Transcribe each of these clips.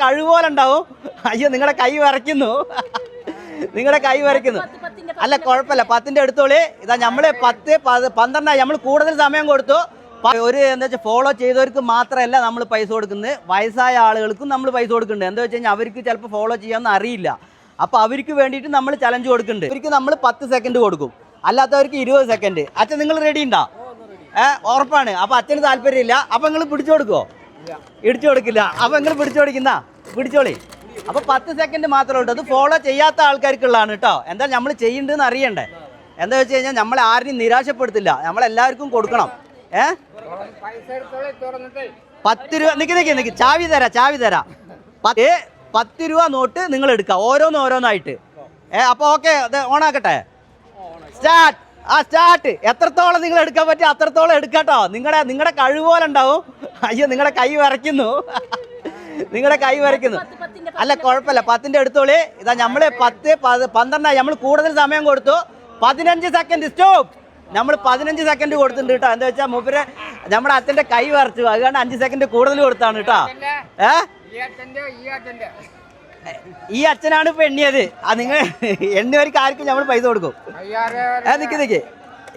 കഴിവുപോലെ ഉണ്ടാവും. അയ്യോ നിങ്ങളുടെ കൈ വരയ്ക്കുന്നു, നിങ്ങളുടെ കൈ വരയ്ക്കുന്നു. അല്ല കുഴപ്പമില്ല, 10ന്റെ എടുത്തോളി. ഇതാ നമ്മള് 10, 12 നമ്മൾ കൂടുതൽ സമയം കൊടുത്തു. ഒരു എന്താ വെച്ചാൽ ഫോളോ ചെയ്തവർക്ക് മാത്രമല്ല നമ്മൾ പൈസ കൊടുക്കുന്നത്, വയസ്സായ ആളുകൾക്കും നമ്മൾ പൈസ കൊടുക്കുന്നുണ്ട്. എന്താ വെച്ച് കഴിഞ്ഞാൽ അവർക്ക് ചിലപ്പോൾ ഫോളോ ചെയ്യാമെന്ന് അറിയില്ല. അപ്പോൾ അവർക്ക് വേണ്ടിയിട്ട് നമ്മൾ ചലഞ്ച് കൊടുക്കുന്നുണ്ട്. അവർക്ക് നമ്മൾ 10 സെക്കൻഡ് കൊടുക്കും, അല്ലാത്തവർക്ക് 20 സെക്കൻഡ്. അച്ഛൻ നിങ്ങൾ റെഡി ഉണ്ടോ? ഉറപ്പാണ്. അപ്പോൾ അച്ഛന് താല്പര്യമില്ല, അപ്പോൾ നിങ്ങൾ പിടിച്ചു കൊടുക്കുമോ? ഇടിച്ചു കൊടുക്കില്ല. അപ്പോൾ നിങ്ങൾ പിടിച്ചു കൊടുക്കുന്ന പിടിച്ചോളി. അപ്പോൾ 10 സെക്കൻഡ് മാത്രമേ ഉള്ളൂ. അത് ഫോളോ ചെയ്യാത്ത ആൾക്കാർക്കുള്ളതാണ് കേട്ടോ. എന്താ നമ്മൾ ചെയ്യേണ്ടതെന്ന് അറിയണ്ടേ? എന്താ വെച്ച് കഴിഞ്ഞാൽ നമ്മൾ ആരെയും നിരാശപ്പെടുത്തില്ല, നമ്മളെല്ലാവർക്കും കൊടുക്കണം. 10 രൂപ നിക്ക് ചാവി തരാം. 10 രൂപ നോട്ട് നിങ്ങൾ എടുക്കുക, ഓരോന്നായിട്ട്. അപ്പോൾ ഓക്കെ, ഓണാക്കട്ടെ. സ്റ്റാർട്ട്. എത്രത്തോളം നിങ്ങൾ എടുക്കാൻ പറ്റും അത്രത്തോളം എടുക്കാട്ടോ. നിങ്ങളുടെ കഴിവുപോലെ ഉണ്ടാവും. അയ്യോ നിങ്ങളുടെ കൈ വരയ്ക്കുന്നു, നിങ്ങളുടെ കൈ വരയ്ക്കുന്നു. അല്ല കുഴപ്പമില്ല, 10ന്റെ എടുത്തോളി. ഇതാ നമ്മള് 10, 12 നമ്മൾ കൂടുതൽ സമയം കൊടുത്തു. 15 സെക്കൻഡ് സ്റ്റോപ്പ്. നമ്മൾ 15 സെക്കൻഡ് കൊടുത്തിട്ടുണ്ട് കേട്ടോ. എന്താ വെച്ചാൽ മൂപ്പര് നമ്മുടെ അച്ഛൻ്റെ കൈ വരച്ചു, അതുകൊണ്ട് 5 സെക്കൻഡ് കൂടുതൽ കൊടുത്താണ് കേട്ടോ. ഈ അച്ഛനാണ് ഇപ്പൊ എണ്ണിയത്. നിങ്ങൾ എണ്ണിയവർക്ക് ആർക്കും നമ്മൾ പൈസ കൊടുക്കും. നിക്ക്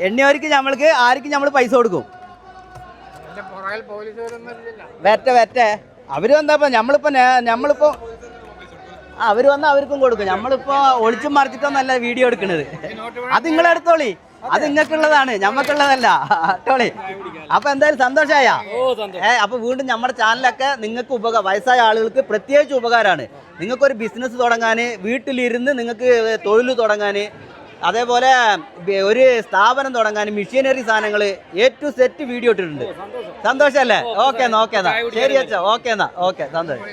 എണ്ണിയവർക്ക് നമ്മൾക്ക് ആർക്കും നമ്മൾ പൈസ കൊടുക്കും. വെറ്റ അവര് വന്നപ്പോ നമ്മളിപ്പോ അവര് വന്നാൽ അവർക്കും കൊടുക്കും. നമ്മളിപ്പോ ഒളിച്ചും മറിച്ചിട്ടൊന്നല്ല വീഡിയോ എടുക്കുന്നത്. അത് നിങ്ങളെടുത്തോളി, അത് നിങ്ങൾക്കുള്ളതാണ്, ഞമ്മക്കുള്ളതല്ല കേട്ടോളി. അപ്പൊ എന്തായാലും സന്തോഷമായ. അപ്പൊ വീണ്ടും നമ്മുടെ ചാനലൊക്കെ നിങ്ങൾക്ക് വയസ്സായ ആളുകൾക്ക് പ്രത്യേകിച്ച് ഉപകാരമാണ്. നിങ്ങൾക്കൊരു ബിസിനസ് തുടങ്ങാൻ, വീട്ടിലിരുന്ന് നിങ്ങൾക്ക് തൊഴിൽ തുടങ്ങാൻ, അതേപോലെ ഒരു സ്ഥാപനം തുടങ്ങാൻ, മെഷീനറി സാധനങ്ങൾ A to Z വീഡിയോ ഇട്ടിട്ടുണ്ട്. സന്തോഷമല്ലേ? ഓക്കെ എന്നാ ശരി അച്ഛാ. ഓക്കെ സന്തോഷം.